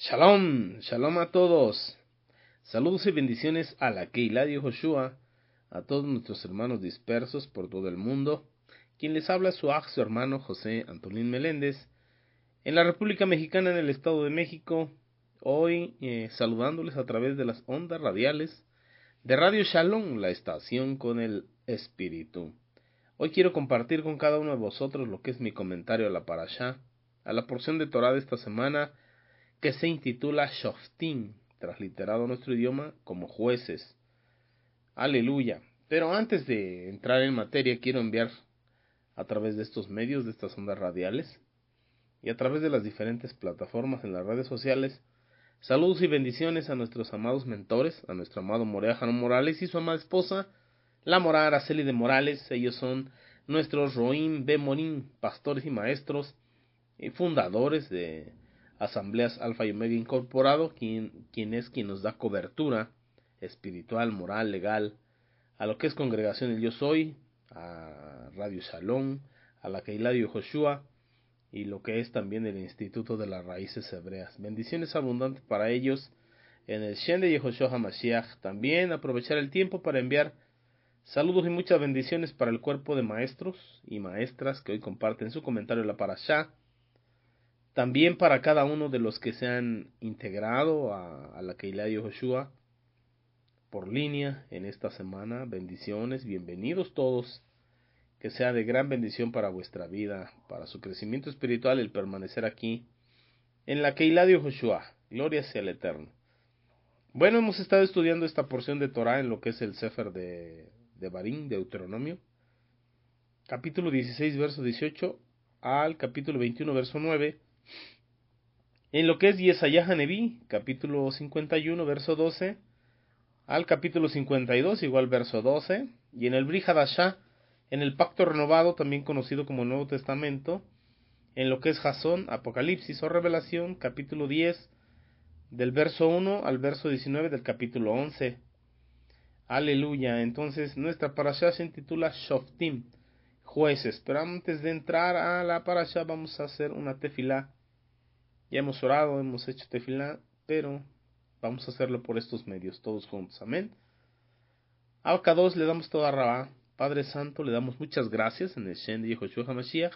Shalom, shalom a todos. Saludos y bendiciones a la Keilah de Yehoshua, a todos nuestros hermanos dispersos por todo el mundo. Quien les habla es su hermano José Antolín Meléndez, en la República Mexicana, en el Estado de México. Hoy saludándoles a través de las ondas radiales de Radio Shalom, la estación con el Espíritu. Hoy quiero compartir con cada uno de vosotros lo que es mi comentario a la Parashá, a la porción de Torah de esta semana, que se intitula Shoftim, transliterado a nuestro idioma como jueces. Aleluya. Pero antes de entrar en materia, quiero enviar a través de estos medios, de estas ondas radiales, y a través de las diferentes plataformas en las redes sociales, saludos y bendiciones a nuestros amados mentores, a nuestro amado Morea Jano Morales y su amada esposa, la morada Araceli de Morales. Ellos son nuestros Roim Bemorim, pastores y maestros, y fundadores de Asambleas Alfa y Omega Incorporado, quien nos da cobertura espiritual, moral, legal, a lo que es Congregación El Yo Soy, a Radio Shalom, a la Keilah de Yehoshua, y lo que es también el Instituto de las Raíces Hebreas. Bendiciones abundantes para ellos en el Shen de Yehoshua HaMashiach. También aprovechar el tiempo para enviar saludos y muchas bendiciones para el cuerpo de maestros y maestras que hoy comparten su comentario en la Parashá. También para cada uno de los que se han integrado a la Keilah de Yehoshua por línea en esta semana. Bendiciones, bienvenidos todos. Que sea de gran bendición para vuestra vida, para su crecimiento espiritual, el permanecer aquí en la Keilah de Yehoshua. Gloria sea al Eterno. Bueno, hemos estado estudiando esta porción de Torah en lo que es el Sefer de Devarim, Deuteronomio, capítulo 16, verso 18 al capítulo 21, verso 9. En lo que es Yesayah Haneví, capítulo 51, verso 12, al capítulo 52, igual verso 12, y en el Brit Hadashah, en el Pacto Renovado, también conocido como Nuevo Testamento, en lo que es Jasón, Apocalipsis o Revelación, capítulo 10, del verso 1 al verso 19 del capítulo 11. Aleluya. Entonces, nuestra parashá se intitula Shoftim, jueces. Pero antes de entrar a la parashá, vamos a hacer una tefilá. Ya hemos orado, hemos hecho tefilá, pero vamos a hacerlo por estos medios, todos juntos. Amén. Al Kadosh le damos toda rabá. Padre Santo, le damos muchas gracias en el Shen de Yehoshua HaMashiach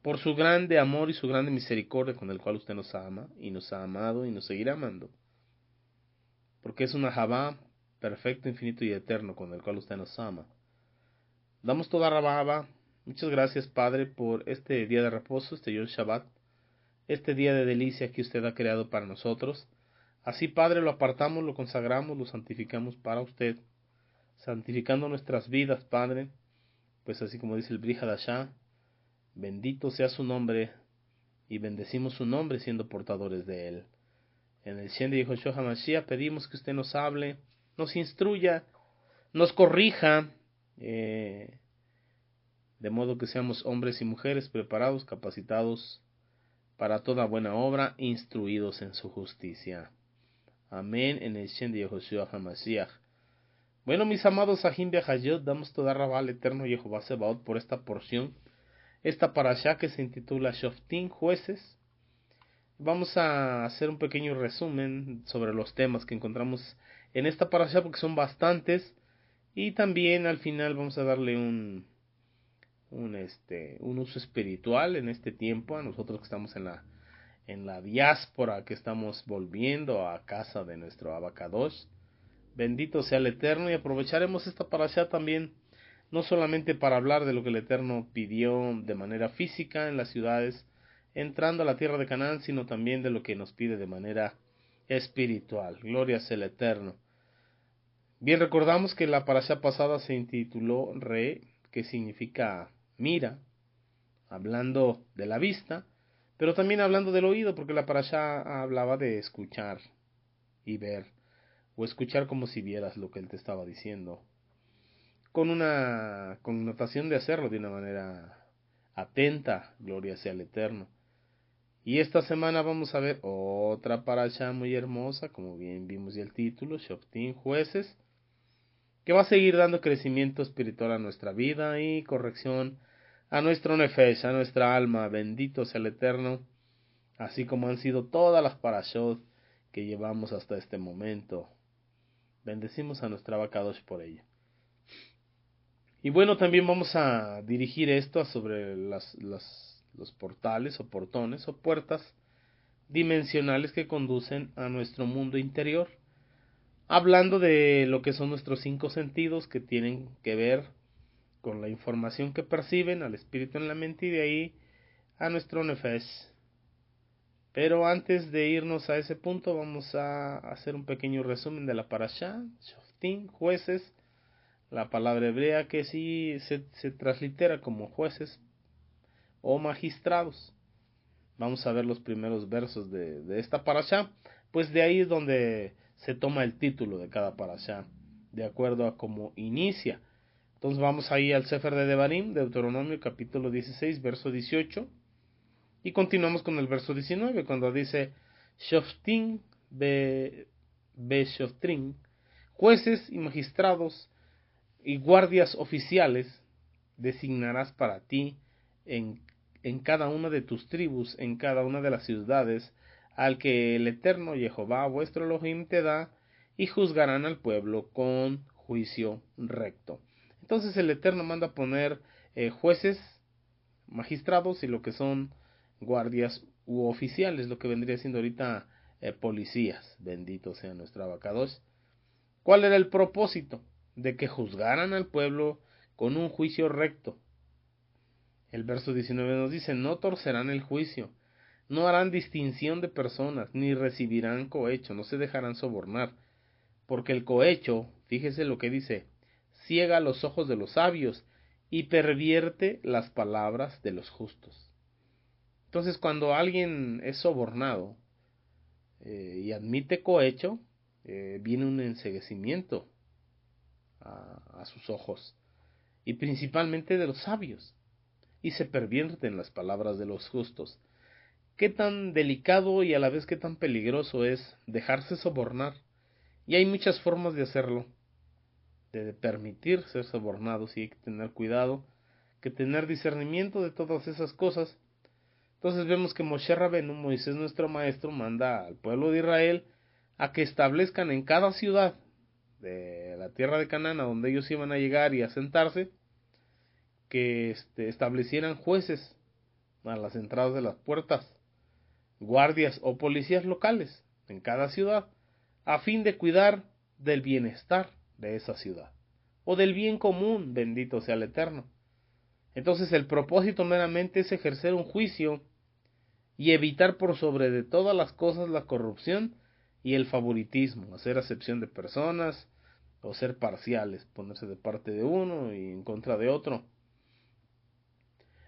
por su grande amor y su grande misericordia con el cual usted nos ama y nos ha amado y nos seguirá amando. Porque es una Javá perfecto, infinito y eterno con el cual usted nos ama. Damos toda rabá. Muchas gracias, Padre, por este día de reposo, este Yom Shabbat, este día de delicia que usted ha creado para nosotros. Así, Padre, lo apartamos, lo consagramos, lo santificamos para usted, santificando nuestras vidas, Padre, pues así como dice el Brit Hadashah, bendito sea su nombre, y bendecimos su nombre siendo portadores de él. En el Shen de Yehoshua HaMashiach pedimos que usted nos hable, nos instruya, nos corrija, de modo que seamos hombres y mujeres preparados, capacitados para toda buena obra, instruidos en su justicia. Amén. En el Shen de Yehoshua HaMashiach. Bueno, mis amados Sahim Behayot, damos toda rabá al eterno Jehová Sebaot por esta porción, esta parashá que se intitula Shoftim, jueces. Vamos a hacer un pequeño resumen sobre los temas que encontramos en esta parashá, porque son bastantes, y también al final vamos a darle un uso espiritual en este tiempo, a nosotros que estamos en la diáspora, que estamos volviendo a casa de nuestro Abacadosh. Bendito sea el Eterno, y aprovecharemos esta parashá también, no solamente para hablar de lo que el Eterno pidió de manera física en las ciudades, entrando a la tierra de Canaán, sino también de lo que nos pide de manera espiritual. Gloria sea el Eterno. Bien, recordamos que la parashá pasada se intituló Re, que significa mira, hablando de la vista, pero también hablando del oído, porque la parashá hablaba de escuchar y ver, o escuchar como si vieras lo que él te estaba diciendo, con una connotación de hacerlo de una manera atenta. Gloria sea al Eterno. Y esta semana vamos a ver otra parashá muy hermosa, como bien vimos ya el título, Shoftim, jueces, que va a seguir dando crecimiento espiritual a nuestra vida y corrección a nuestro nefesh, a nuestra alma. Bendito sea el Eterno. así como han sido todas las parashot que llevamos hasta este momento. Bendecimos a nuestra Abacadosh por ello. Y bueno, también vamos a dirigir esto sobre los portales o portones o puertas dimensionales que conducen a nuestro mundo interior, hablando de lo que son nuestros 5 sentidos que tienen que ver con la información que perciben al espíritu en la mente y de ahí a nuestro nefesh. Pero antes de irnos a ese punto vamos a hacer un pequeño resumen de la parashá, Shoftim, jueces, la palabra hebrea que sí se translitera como jueces o magistrados. Vamos a ver los primeros versos de esta parashá, pues de ahí es donde se toma el título de cada parashá, de acuerdo a cómo inicia. Entonces vamos ahí al Sefer de Devarim, Deuteronomio capítulo 16, verso 18, y continuamos con el verso 19, cuando dice, Shoftim be Shoftrim, jueces y magistrados y guardias oficiales designarás para ti en cada una de tus tribus, en cada una de las ciudades, al que el eterno Jehová vuestro Elohim te da, y juzgarán al pueblo con juicio recto. Entonces el eterno manda poner jueces, magistrados y lo que son guardias u oficiales, lo que vendría siendo ahorita policías. Bendito sea nuestro Abacados. ¿Cuál era el propósito? De que juzgaran al pueblo con un juicio recto. El verso 19 nos dice, no torcerán el juicio, no harán distinción de personas, ni recibirán cohecho, no se dejarán sobornar, porque el cohecho, fíjese lo que dice, ciega los ojos de los sabios y pervierte las palabras de los justos. Entonces, cuando alguien es sobornado y admite cohecho, viene un enceguecimiento a sus ojos, y principalmente de los sabios, y se pervierten las palabras de los justos. Qué tan delicado y a la vez qué tan peligroso es dejarse sobornar. Y hay muchas formas de hacerlo, de permitir ser sobornados, y hay que tener cuidado, que tener discernimiento de todas esas cosas. Entonces vemos que Moshe Rabenu, Moisés nuestro maestro, manda al pueblo de Israel a que establezcan en cada ciudad de la tierra de Canaán, a donde ellos iban a llegar y a sentarse, que establecieran jueces a las entradas de las puertas, guardias o policías locales en cada ciudad, a fin de cuidar del bienestar de esa ciudad, o del bien común, bendito sea el Eterno. Entonces el propósito meramente es ejercer un juicio y evitar por sobre de todas las cosas la corrupción y el favoritismo, hacer acepción de personas o ser parciales, ponerse de parte de uno y en contra de otro.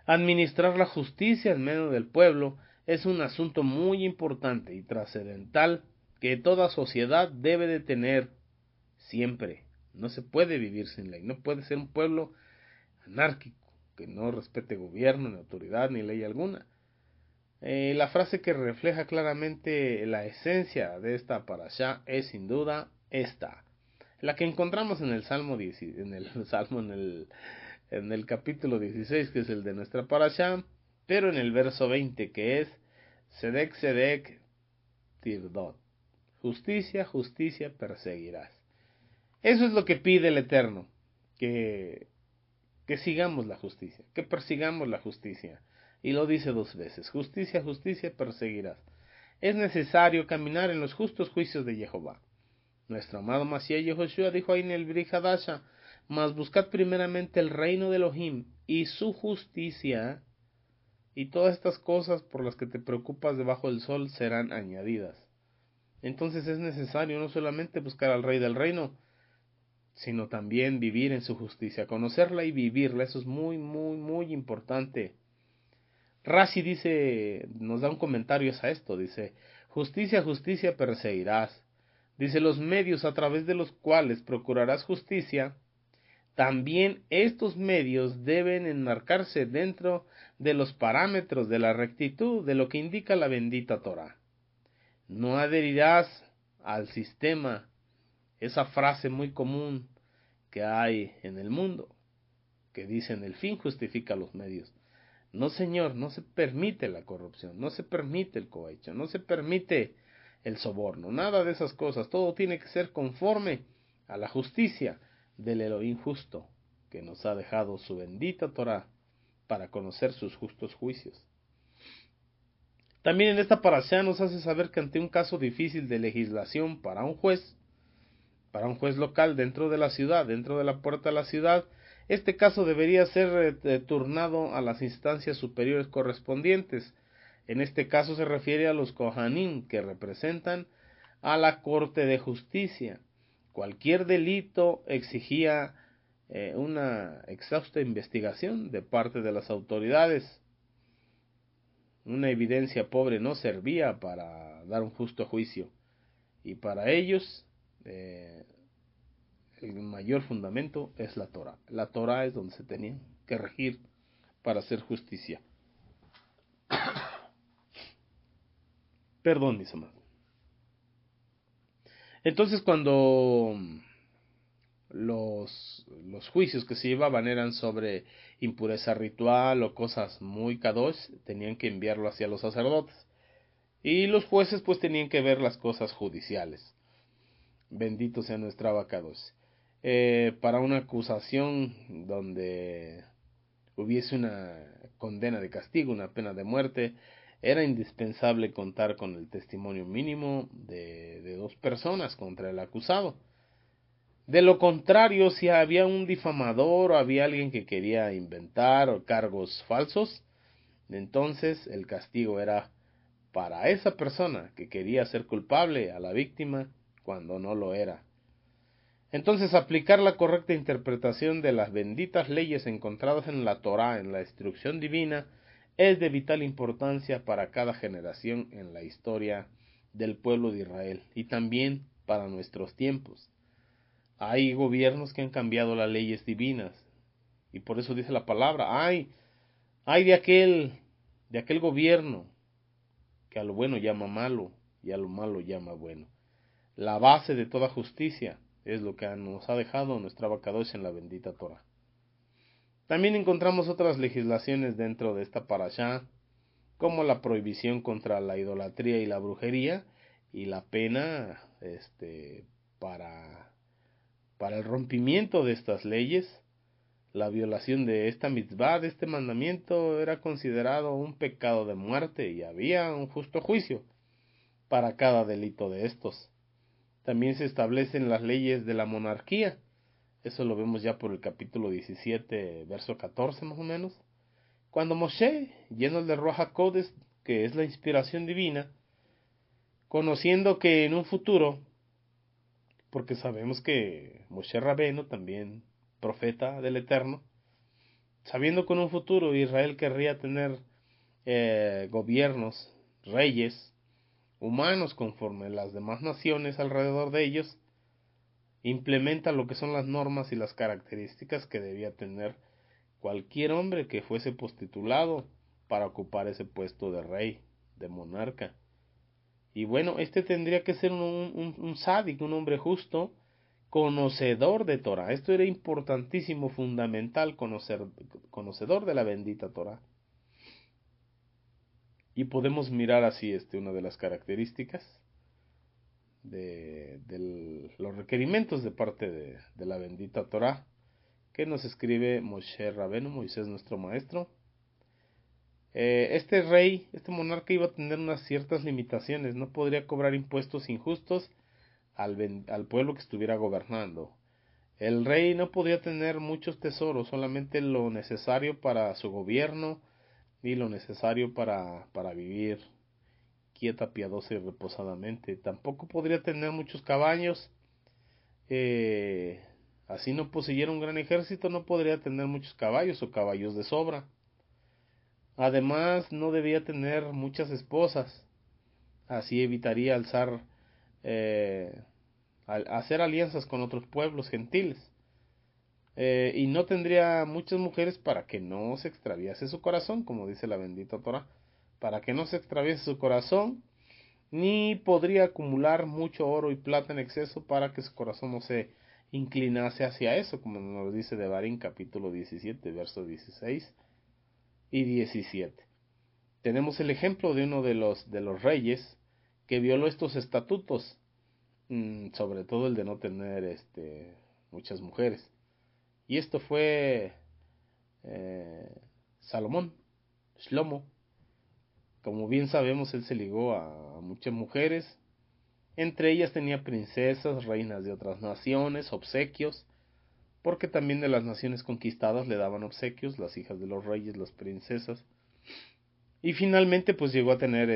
Administrar la justicia en medio del pueblo es un asunto muy importante y trascendental que toda sociedad debe de tener siempre. No se puede vivir sin ley, no puede ser un pueblo anárquico, que no respete gobierno, ni autoridad, ni ley alguna. La frase que refleja claramente la esencia de esta parashá es sin duda esta, la que encontramos en el Salmo 10, en el capítulo 16, que es el de nuestra parashá, pero en el verso 20, que es Sedek Sedek Tirdot, justicia, justicia perseguirás. Eso es lo que pide el Eterno, que sigamos la justicia, que persigamos la justicia. Y lo dice 2 veces, justicia, justicia perseguirás. Es necesario caminar en los justos juicios de Jehová. Nuestro amado Mashiach Yehoshua dijo ahí en el Brit Hadasha, mas buscad primeramente el reino de Elohim y su justicia, y todas estas cosas por las que te preocupas debajo del sol serán añadidas. Entonces es necesario no solamente buscar al Rey del Reino, sino también vivir en su justicia, conocerla y vivirla. Eso es muy, muy, muy importante. Rashi dice, nos da un comentario a esto, dice, justicia, justicia perseguirás. Dice, los medios a través de los cuales procurarás justicia, también estos medios deben enmarcarse dentro de los parámetros de la rectitud, de lo que indica la bendita Torah. No adherirás al sistema, esa frase muy común que hay en el mundo, que dicen el fin justifica los medios. No, señor, no se permite la corrupción, no se permite el cohecho, no se permite el soborno, nada de esas cosas. Todo tiene que ser conforme a la justicia del Elohim justo, que nos ha dejado su bendita Torah para conocer sus justos juicios. También en esta parashá nos hace saber que ante un caso difícil de legislación para un juez local dentro de la ciudad, dentro de la puerta de la ciudad, este caso debería ser turnado a las instancias superiores correspondientes. En este caso se refiere a los Kohanim, que representan a la Corte de Justicia. Cualquier delito exigía una exhausta investigación de parte de las autoridades. Una evidencia pobre no servía para dar un justo juicio. Y para ellos, el mayor fundamento es la Torah. La Torah es donde se tenían que regir para hacer justicia. Perdón, mis amados. Entonces, cuando los juicios que se llevaban eran sobre impureza ritual o cosas muy kadosh, tenían que enviarlo hacia los sacerdotes. Y los jueces pues tenían que ver las cosas judiciales. Bendito sea nuestra abacados. Para una acusación donde hubiese una condena de castigo, una pena de muerte, era indispensable contar con el testimonio mínimo de 2 personas contra el acusado. De lo contrario, si había un difamador o había alguien que quería inventar cargos falsos, entonces el castigo era para esa persona que quería ser culpable a la víctima cuando no lo era. Entonces, aplicar la correcta interpretación de las benditas leyes encontradas en la Torá, en la instrucción divina, es de vital importancia para cada generación en la historia del pueblo de Israel y también para nuestros tiempos. Hay gobiernos que han cambiado las leyes divinas y por eso dice la palabra, hay de aquel gobierno que a lo bueno llama malo y a lo malo llama bueno. La base de toda justicia es lo que nos ha dejado nuestra abacadosh en la bendita Torah. También encontramos otras legislaciones dentro de esta parashá, como la prohibición contra la idolatría y la brujería, y la pena para el rompimiento de estas leyes. La violación de esta mitzvah, de este mandamiento, era considerado un pecado de muerte y había un justo juicio para cada delito de estos. También se establecen las leyes de la monarquía. Eso lo vemos ya por el capítulo 17, verso 14 más o menos. Cuando Moshe, lleno del Ruach HaKodesh, que es la inspiración divina, conociendo que en un futuro, porque sabemos que Moshe Rabbeinu, también profeta del Eterno, sabiendo que en un futuro Israel querría tener gobiernos, reyes, humanos conforme las demás naciones alrededor de ellos, implementa lo que son las normas y las características que debía tener cualquier hombre que fuese postitulado para ocupar ese puesto de rey, de monarca. Y bueno, tendría que ser un sádic, un hombre justo, conocedor de Torah. Esto era importantísimo, fundamental, conocedor de la bendita Torah. Y podemos mirar así una de las características de los requerimientos de parte de la bendita Torah que nos escribe Moshe Rabenu, Moisés nuestro maestro. Este rey, este monarca iba a tener unas ciertas limitaciones, no podría cobrar impuestos injustos al pueblo que estuviera gobernando. El rey no podía tener muchos tesoros, solamente lo necesario para su gobierno y lo necesario para vivir quieta, piadosa y reposadamente. Tampoco podría tener muchos caballos. Así no poseyera un gran ejército, no podría tener muchos caballos o caballos de sobra. Además, no debía tener muchas esposas. Así evitaría hacer alianzas con otros pueblos gentiles. Y no tendría muchas mujeres para que no se extraviase su corazón, como dice la bendita Torah, para que no se extraviase su corazón, ni podría acumular mucho oro y plata en exceso para que su corazón no se inclinase hacia eso, como nos dice Devarim capítulo 17, verso 16. y 17. Tenemos el ejemplo de uno de los reyes que violó estos estatutos, sobre todo el de no tener muchas mujeres. Y esto fue Salomón, Shlomo. Como bien sabemos, él se ligó a muchas mujeres. Entre ellas tenía princesas, reinas de otras naciones, obsequios, porque también de las naciones conquistadas le daban obsequios, las hijas de los reyes, las princesas. Y finalmente pues llegó a tener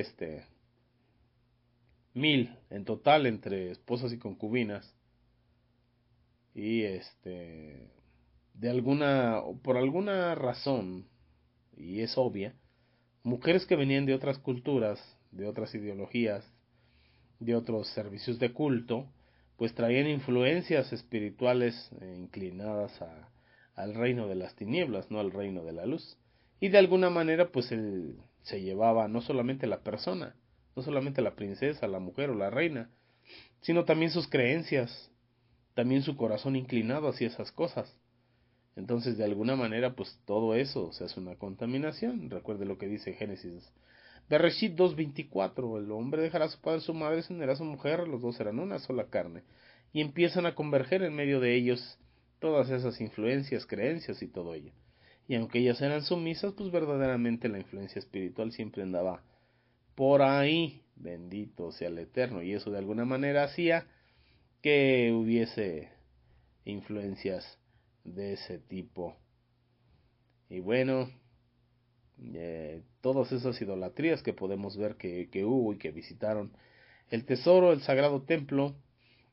1000 en total entre esposas y concubinas. Y por alguna razón, y es obvia, mujeres que venían de otras culturas, de otras ideologías, de otros servicios de culto, pues traían influencias espirituales inclinadas al reino de las tinieblas, no al reino de la luz. Y de alguna manera pues él se llevaba no solamente la persona, no solamente la princesa, la mujer o la reina, sino también sus creencias, también su corazón inclinado hacia esas cosas. Entonces, de alguna manera, pues todo eso se hace una contaminación. Recuerde lo que dice Génesis Bereshit 2:24. El hombre dejará a su padre y su madre, se unirá a su mujer, los dos serán una sola carne. Y empiezan a converger en medio de ellos todas esas influencias, creencias y todo ello. Y aunque ellas eran sumisas, pues verdaderamente la influencia espiritual siempre andaba por ahí. Bendito sea el Eterno. Y eso de alguna manera hacía que hubiese influencias de ese tipo. Y bueno, todas esas idolatrías que podemos ver que hubo y que visitaron el tesoro, el sagrado templo,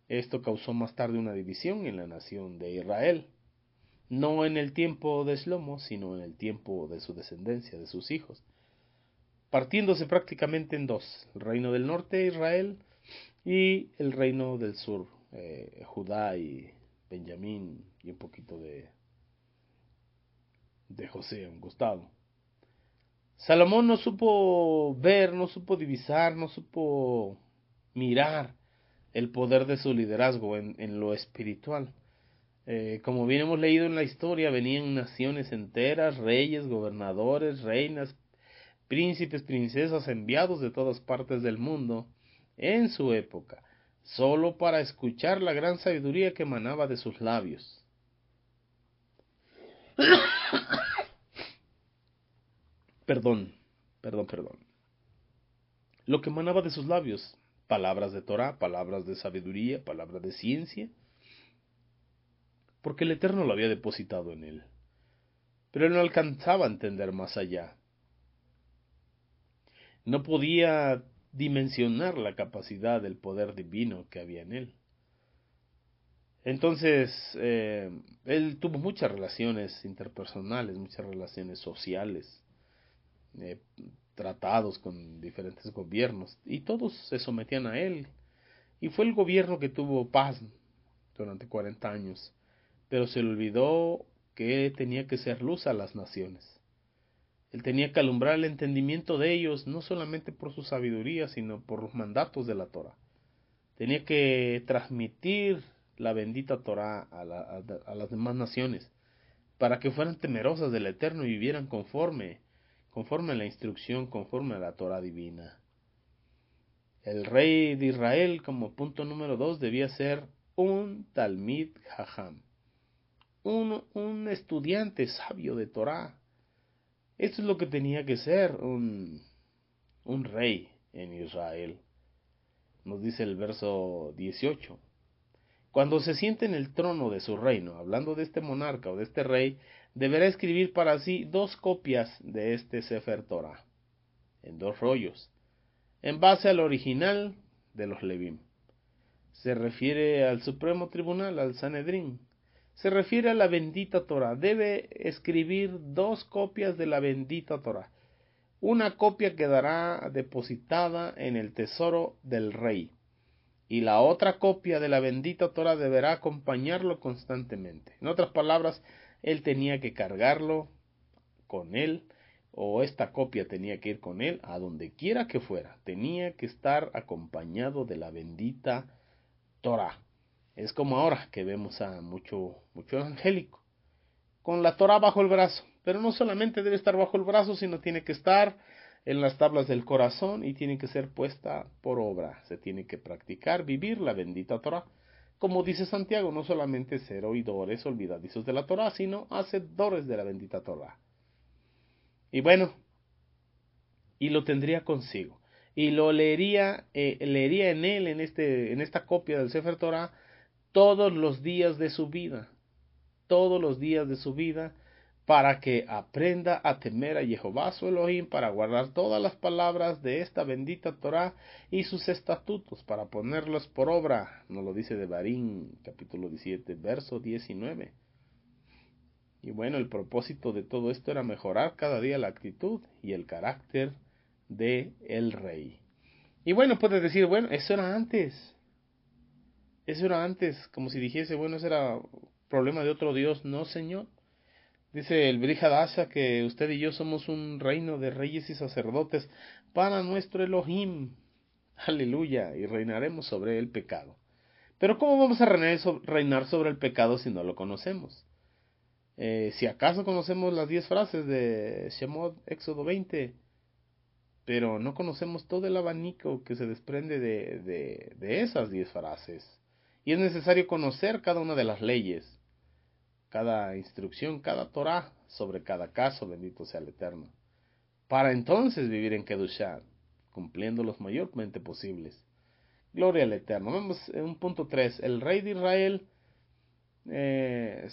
esto causó más tarde una división en la nación de Israel. No en el tiempo de Shlomo, sino en el tiempo de su descendencia, de sus hijos. Partiéndose prácticamente en dos, el reino del norte, Israel, y el reino del sur, Judá y Benjamín, y un poquito de José, un costado. Salomón no supo ver, no supo divisar, no supo mirar el poder de su liderazgo en lo espiritual. Como bien hemos leído en la historia, venían naciones enteras, reyes, gobernadores, reinas, príncipes, princesas, enviados de todas partes del mundo en su época, solo para escuchar la gran sabiduría que emanaba de sus labios. Perdón. Lo que emanaba de sus labios, palabras de Torah, palabras de sabiduría, palabras de ciencia, porque el Eterno lo había depositado en él. Pero él no alcanzaba a entender más allá. No podía dimensionar la capacidad del poder divino que había en él. Entonces, él tuvo muchas relaciones interpersonales, muchas relaciones sociales, eh, tratados con diferentes gobiernos, y todos se sometían a él. Y fue el gobierno que tuvo paz durante 40 años, pero se le olvidó que tenía que ser luz a las naciones. Él tenía que alumbrar el entendimiento de ellos, no solamente por su sabiduría, sino por los mandatos de la Torah. Tenía que transmitir la bendita Torah a las demás naciones, para que fueran temerosas del Eterno y vivieran conforme a la instrucción, conforme a la Torah divina. El rey de Israel, como punto número 2, debía ser un Talmid Jajam, un estudiante sabio de Torah. Esto es lo que tenía que ser un rey en Israel. Nos dice el verso 18. Cuando se siente en el trono de su reino, hablando de este monarca o de este rey, deberá escribir para sí 2 copias de este Sefer Torah, en 2 rollos, en base al original de los Levim. Se refiere al Supremo Tribunal, al Sanedrín. Se refiere a la bendita Torah. Debe escribir 2 copias de la bendita Torah. Una copia quedará depositada en el tesoro del rey, y la otra copia de la bendita Torah deberá acompañarlo constantemente. En otras palabras, él tenía que cargarlo con él, o esta copia tenía que ir con él a donde quiera que fuera. Tenía que estar acompañado de la bendita Torah. Es como ahora que vemos a mucho evangélico con la Torah bajo el brazo, Pero no solamente debe estar bajo el brazo, sino tiene que estar en las tablas del corazón y tiene que ser puesta por obra. Se tiene que practicar, vivir la bendita Torah. Como dice Santiago, no solamente ser oidores olvidadizos de la Torah, sino hacedores de la bendita Torah. Y bueno, y lo tendría consigo. Y lo leería en él, en esta copia del Sefer Torah, todos los días de su vida. Todos los días de su vida, para que aprenda a temer a Jehová su Elohim, para guardar todas las palabras de esta bendita Torah y sus estatutos, para ponerlos por obra. Nos lo dice Devarim, capítulo 17, verso 19. Y bueno, el propósito de todo esto era mejorar cada día la actitud y el carácter de el rey. Y bueno, puedes decir, bueno, eso era antes. Eso era antes, como si dijese, bueno, ese era problema de otro Dios. No, Señor. Dice el Brit Hadasha que usted y yo somos un reino de reyes y sacerdotes para nuestro Elohim. Aleluya. Y reinaremos sobre el pecado. Pero ¿cómo vamos a reinar sobre el pecado si no lo conocemos? Si acaso conocemos las 10 frases de Shemot, Éxodo 20, pero no conocemos todo el abanico que se desprende de esas 10 frases. Y es necesario conocer cada una de las leyes, cada instrucción, cada Torah sobre cada caso, bendito sea el Eterno, para entonces vivir en Kedushá, cumpliendo los mayormente posibles. Gloria al Eterno. Vemos en un punto 3, el rey de Israel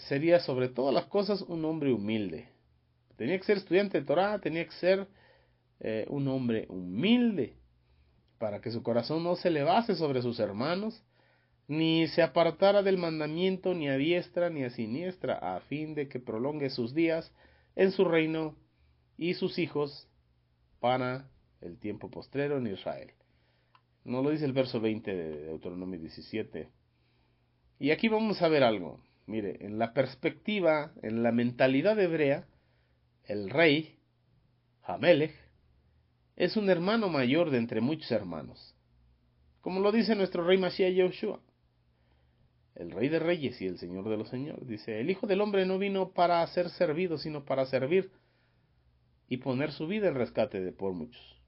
sería sobre todas las cosas un hombre humilde. Tenía que ser estudiante de Torah, tenía que ser un hombre humilde, para que su corazón no se elevase sobre sus hermanos, ni se apartara del mandamiento ni a diestra ni a siniestra, a fin de que prolongue sus días en su reino y sus hijos para el tiempo postrero en Israel. Nos lo dice el verso 20 de Deuteronomio 17. Y aquí vamos a ver algo. Mire, en la perspectiva, en la mentalidad hebrea, el rey, Hamelech, es un hermano mayor de entre muchos hermanos. Como lo dice nuestro rey Mashiach Yahushua, el rey de reyes y el señor de los señores. Dice, el Hijo del Hombre no vino para ser servido, sino para servir y poner su vida en rescate de por muchos.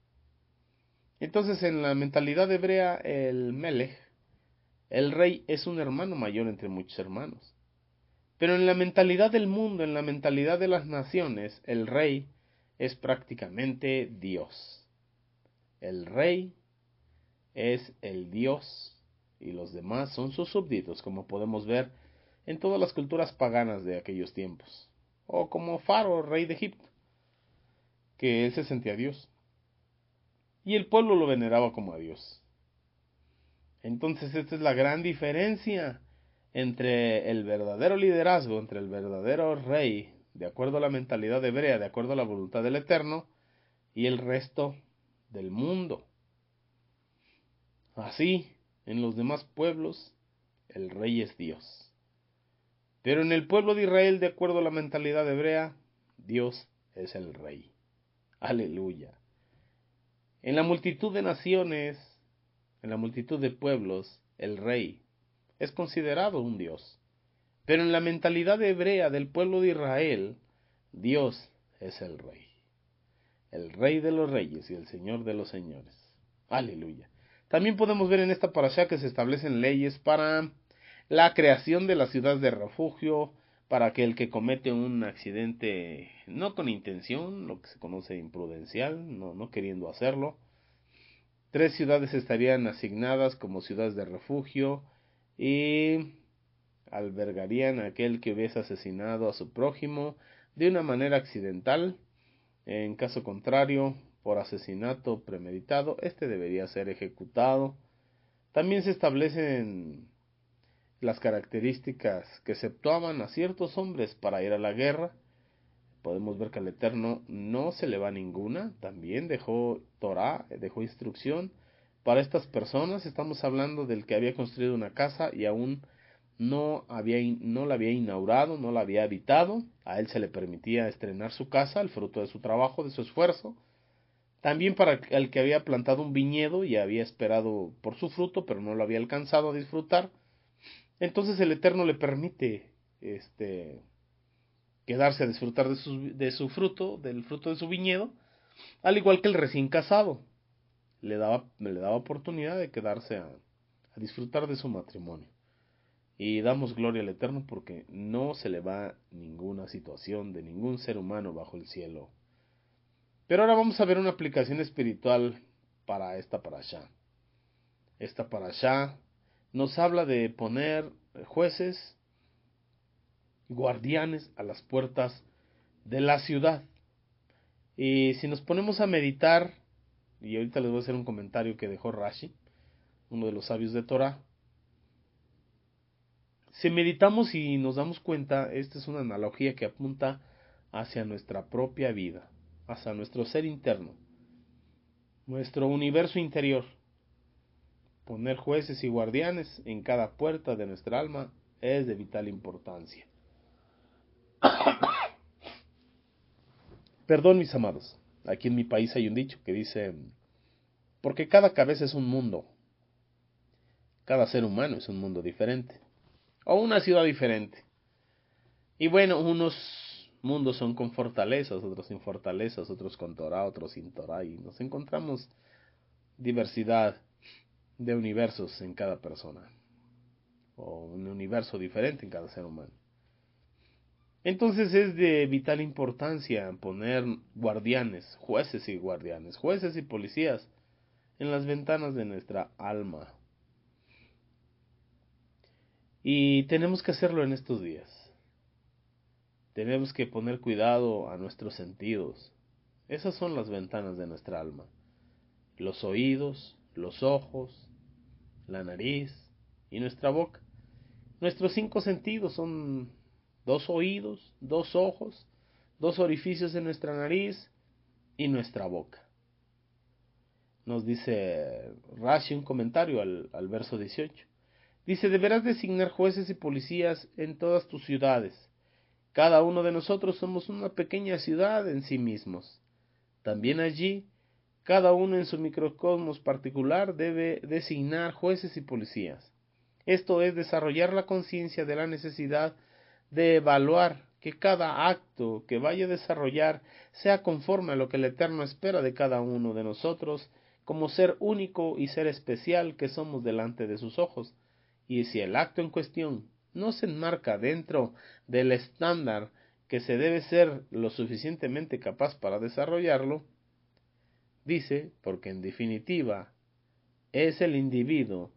Entonces, en la mentalidad hebrea, el Melech, el rey, es un hermano mayor entre muchos hermanos. Pero en la mentalidad del mundo, en la mentalidad de las naciones, el rey es prácticamente Dios. El rey es el Dios y los demás son sus súbditos, como podemos ver en todas las culturas paganas de aquellos tiempos. O como Faro, rey de Egipto, que él se sentía Dios. Y el pueblo lo veneraba como a Dios. Entonces esta es la gran diferencia entre el verdadero liderazgo, entre el verdadero rey, de acuerdo a la mentalidad hebrea, de acuerdo a la voluntad del Eterno, y el resto del mundo. Así, en los demás pueblos, el rey es Dios. Pero en el pueblo de Israel, de acuerdo a la mentalidad hebrea, Dios es el rey. Aleluya. En la multitud de naciones, en la multitud de pueblos, el rey es considerado un Dios. Pero en la mentalidad hebrea del pueblo de Israel, Dios es el rey. El rey de los reyes y el señor de los señores. Aleluya. También podemos ver en esta parashá que se establecen leyes para la creación de las ciudades de refugio, para aquel que comete un accidente no con intención, lo que se conoce imprudencial, no queriendo hacerlo. 3 ciudades estarían asignadas como ciudades de refugio y albergarían a aquel que hubiese asesinado a su prójimo de una manera accidental. En caso contrario, por asesinato premeditado, este debería ser ejecutado. También se establecen las características que exceptuaban a ciertos hombres para ir a la guerra. Podemos ver que al Eterno no se le va ninguna. También dejó Torah, dejó instrucción para estas personas. Estamos hablando del que había construido una casa y aún no la había inaugurado, no la había habitado. A él se le permitía estrenar su casa, el fruto de su trabajo, de su esfuerzo. También para el que había plantado un viñedo y había esperado por su fruto, pero no lo había alcanzado a disfrutar. Entonces el Eterno le permite que quedarse a disfrutar de su fruto, del fruto de su viñedo, al igual que el recién casado. Le daba oportunidad de quedarse a disfrutar de su matrimonio. Y damos gloria al Eterno porque no se le va ninguna situación de ningún ser humano bajo el cielo. Pero ahora vamos a ver una aplicación espiritual para esta parashá. Esta parashá nos habla de poner jueces, guardianes a las puertas de la ciudad. Y si nos ponemos a meditar, y ahorita les voy a hacer un comentario que dejó Rashi, uno de los sabios de Torah. Si meditamos y nos damos cuenta, esta es una analogía que apunta hacia nuestra propia vida, hacia nuestro ser interno, nuestro universo interior. Poner jueces y guardianes en cada puerta de nuestra alma es de vital importancia. Perdón, mis amados, aquí en mi país hay un dicho que dice, porque cada cabeza es un mundo, cada ser humano es un mundo diferente, o una ciudad diferente. Y bueno, unos mundos son con fortalezas, otros sin fortalezas, otros con Torah, otros sin Torah, y nos encontramos diversidad de universos en cada persona, o un universo diferente en cada ser humano. Entonces es de vital importancia poner guardianes, jueces y policías en las ventanas de nuestra alma. Y tenemos que hacerlo en estos días. Tenemos que poner cuidado a nuestros sentidos. Esas son las ventanas de nuestra alma. Los oídos, los ojos, la nariz y nuestra boca. Nuestros 5 sentidos son 2 oídos, 2 ojos, 2 orificios en nuestra nariz y nuestra boca. Nos dice Rashi un comentario al verso 18. Dice, deberás designar jueces y policías en todas tus ciudades. Cada uno de nosotros somos una pequeña ciudad en sí mismos. También allí, cada uno en su microcosmos particular debe designar jueces y policías. Esto es desarrollar la conciencia de la necesidad de evaluar que cada acto que vaya a desarrollar sea conforme a lo que el Eterno espera de cada uno de nosotros como ser único y ser especial que somos delante de sus ojos. Y si el acto en cuestión no se enmarca dentro del estándar que se debe ser lo suficientemente capaz para desarrollarlo, dice, porque en definitiva es el individuo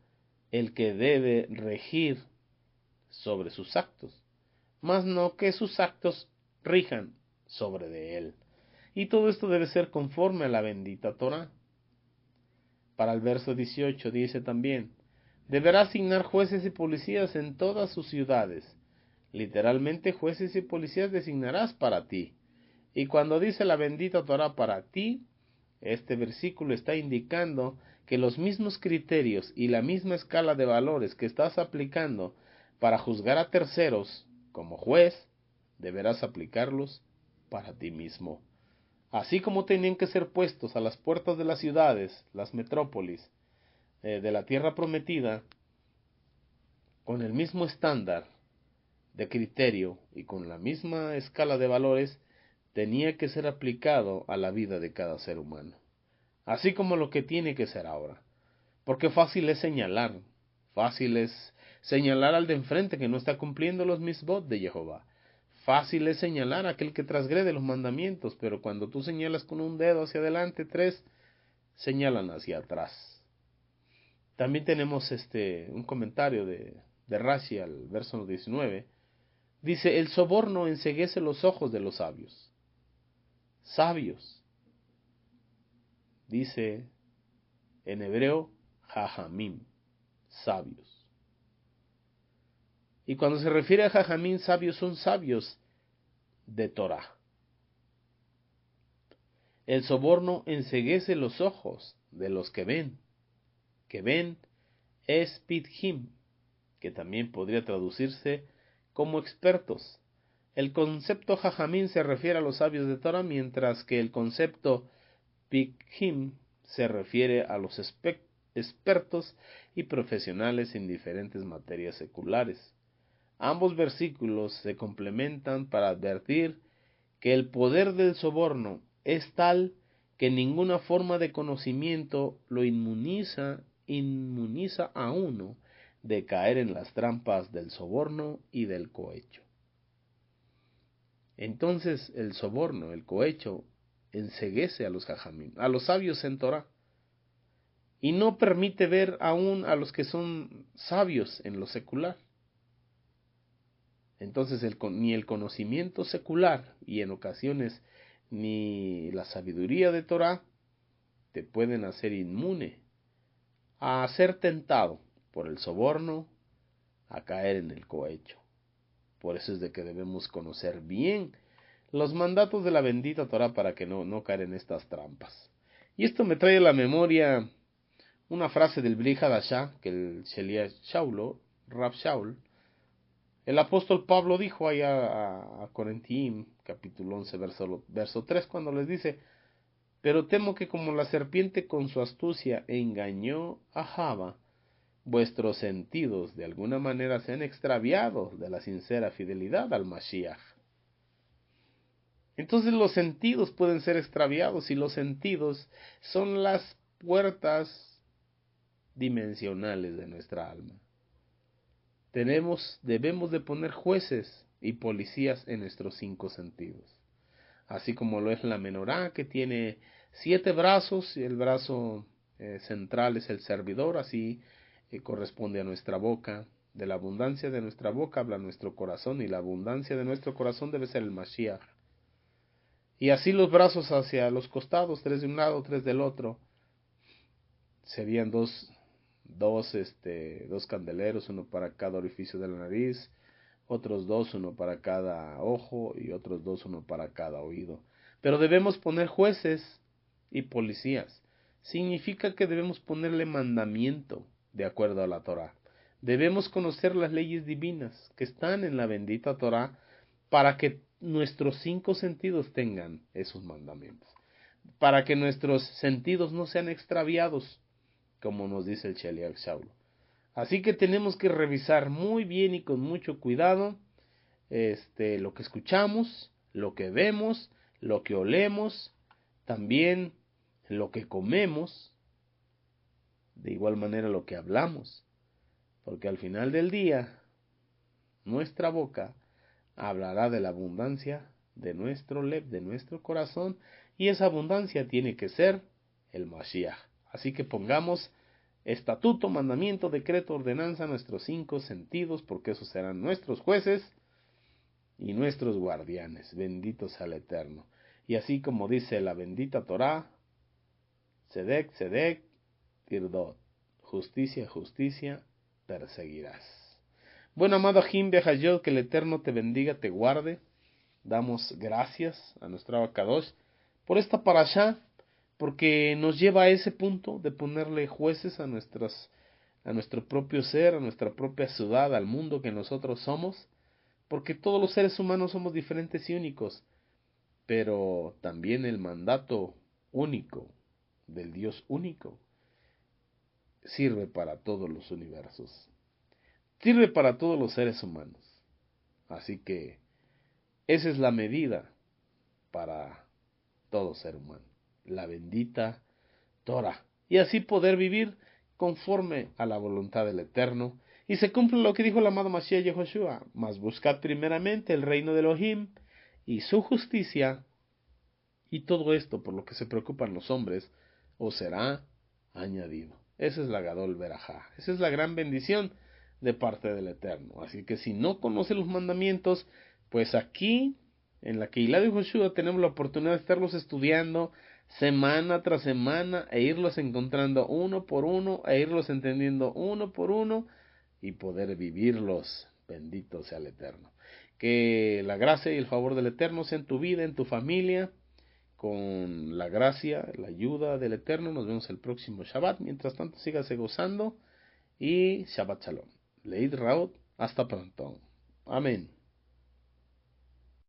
el que debe regir sobre sus actos, mas no que sus actos rijan sobre de él. Y todo esto debe ser conforme a la bendita Torah. Para el verso 18 dice también, deberá asignar jueces y policías en todas sus ciudades. Literalmente, jueces y policías designarás para ti. Y cuando dice la bendita Torah para ti, este versículo está indicando que los mismos criterios y la misma escala de valores que estás aplicando para juzgar a terceros como juez, deberás aplicarlos para ti mismo. Así como tenían que ser puestos a las puertas de las ciudades, las metrópolis, de la tierra prometida, con el mismo estándar de criterio y con la misma escala de valores, tenía que ser aplicado a la vida de cada ser humano. Así como lo que tiene que ser ahora. Porque fácil es señalar al de enfrente que no está cumpliendo los misbot de Jehová. Fácil es señalar a aquel que transgrede los mandamientos, pero cuando tú señalas con un dedo hacia adelante, 3 señalan hacia atrás. También tenemos un comentario de Rashi al verso 19. Dice, el soborno enceguece los ojos de los sabios. Sabios. Dice en hebreo, jajamim, sabios. Y cuando se refiere a jajamim, sabios, son sabios de Torah. El soborno enceguece los ojos de los que ven. Que ven es pidhim, que también podría traducirse como expertos. El concepto jajamim se refiere a los sabios de Torah, mientras que el concepto pidhim se refiere a los expertos y profesionales en diferentes materias seculares. Ambos versículos se complementan para advertir que el poder del soborno es tal que ninguna forma de conocimiento lo inmuniza a uno de caer en las trampas del soborno y del cohecho. Entonces el soborno, el cohecho, enceguece a los jajamim, a los sabios en Torah, y no permite ver aún a los que son sabios en lo secular. Entonces ni el conocimiento secular y en ocasiones ni la sabiduría de Torah te pueden hacer inmune a ser tentado por el soborno, a caer en el cohecho. Por eso es de que debemos conocer bien los mandatos de la bendita Torah para que no caer en estas trampas. Y esto me trae a la memoria una frase del Bri Hadashah que el Sheliach Shaulo, Rab Shaul, el apóstol Pablo dijo allá a Corintiim, capítulo 11, verso 3, cuando les dice: pero temo que como la serpiente con su astucia engañó a Java, vuestros sentidos de alguna manera sean extraviados de la sincera fidelidad al Mashiach. Entonces los sentidos pueden ser extraviados, y los sentidos son las puertas dimensionales de nuestra alma. Debemos de poner jueces y policías en nuestros 5 sentidos. Así como lo es la menorá, que tiene 7 brazos, y el brazo central es el servidor, así corresponde a nuestra boca. De la abundancia de nuestra boca habla nuestro corazón, y la abundancia de nuestro corazón debe ser el Mashiach. Y así los brazos hacia los costados, 3 de un lado, 3 del otro. Serían dos candeleros, uno para cada orificio de la nariz, otros 2, uno para cada ojo, y otros 2, uno para cada oído. Pero debemos poner jueces y policías. Significa que debemos ponerle mandamiento de acuerdo a la Torah. Debemos conocer las leyes divinas que están en la bendita Torah para que nuestros 5 sentidos tengan esos mandamientos, para que nuestros sentidos no sean extraviados, como nos dice el Sheliach Shaulo. Así que tenemos que revisar muy bien y con mucho cuidado lo que escuchamos, lo que vemos, lo que olemos, también lo que comemos, de igual manera lo que hablamos, porque al final del día nuestra boca hablará de la abundancia de nuestro lev, de nuestro corazón, y esa abundancia tiene que ser el Mashiach. Así que pongamos estatuto, mandamiento, decreto, ordenanza, nuestros 5 sentidos, porque esos serán nuestros jueces y nuestros guardianes. Bendito sea el Eterno. Y así como dice la bendita Torah: Tzedek, Tzedek, Tirdot, justicia, justicia, perseguirás. Bueno, amado Jim Behayot, que el Eterno te bendiga, te guarde. Damos gracias a nuestro Abacadosh por esta parashá, porque nos lleva a ese punto de ponerle jueces a nuestro propio ser, a nuestra propia ciudad, al mundo que nosotros somos, porque todos los seres humanos somos diferentes y únicos, pero también el mandato único del Dios único sirve para todos los universos, sirve para todos los seres humanos. Así que esa es la medida para todo ser humano, la bendita Torah, y así poder vivir conforme a la voluntad del Eterno, y se cumple lo que dijo el amado Mashiach Yehoshua: mas buscad primeramente el reino de Elohim y su justicia, y todo esto por lo que se preocupan los hombres os será añadido. Esa es la Gadol Berajá, esa es la gran bendición de parte del Eterno. Así que si no conoce los mandamientos, pues aquí en la Keilah de Yehoshua tenemos la oportunidad de estarlos estudiando semana tras semana, e irlos encontrando uno por uno, e irlos entendiendo uno por uno, y poder vivirlos. Bendito sea el Eterno. Que la gracia y el favor del Eterno sea en tu vida, en tu familia. Con la gracia, la ayuda del Eterno, nos vemos el próximo Shabbat. Mientras tanto, sígase gozando, y Shabbat Shalom. Leid Raot, hasta pronto. Amén.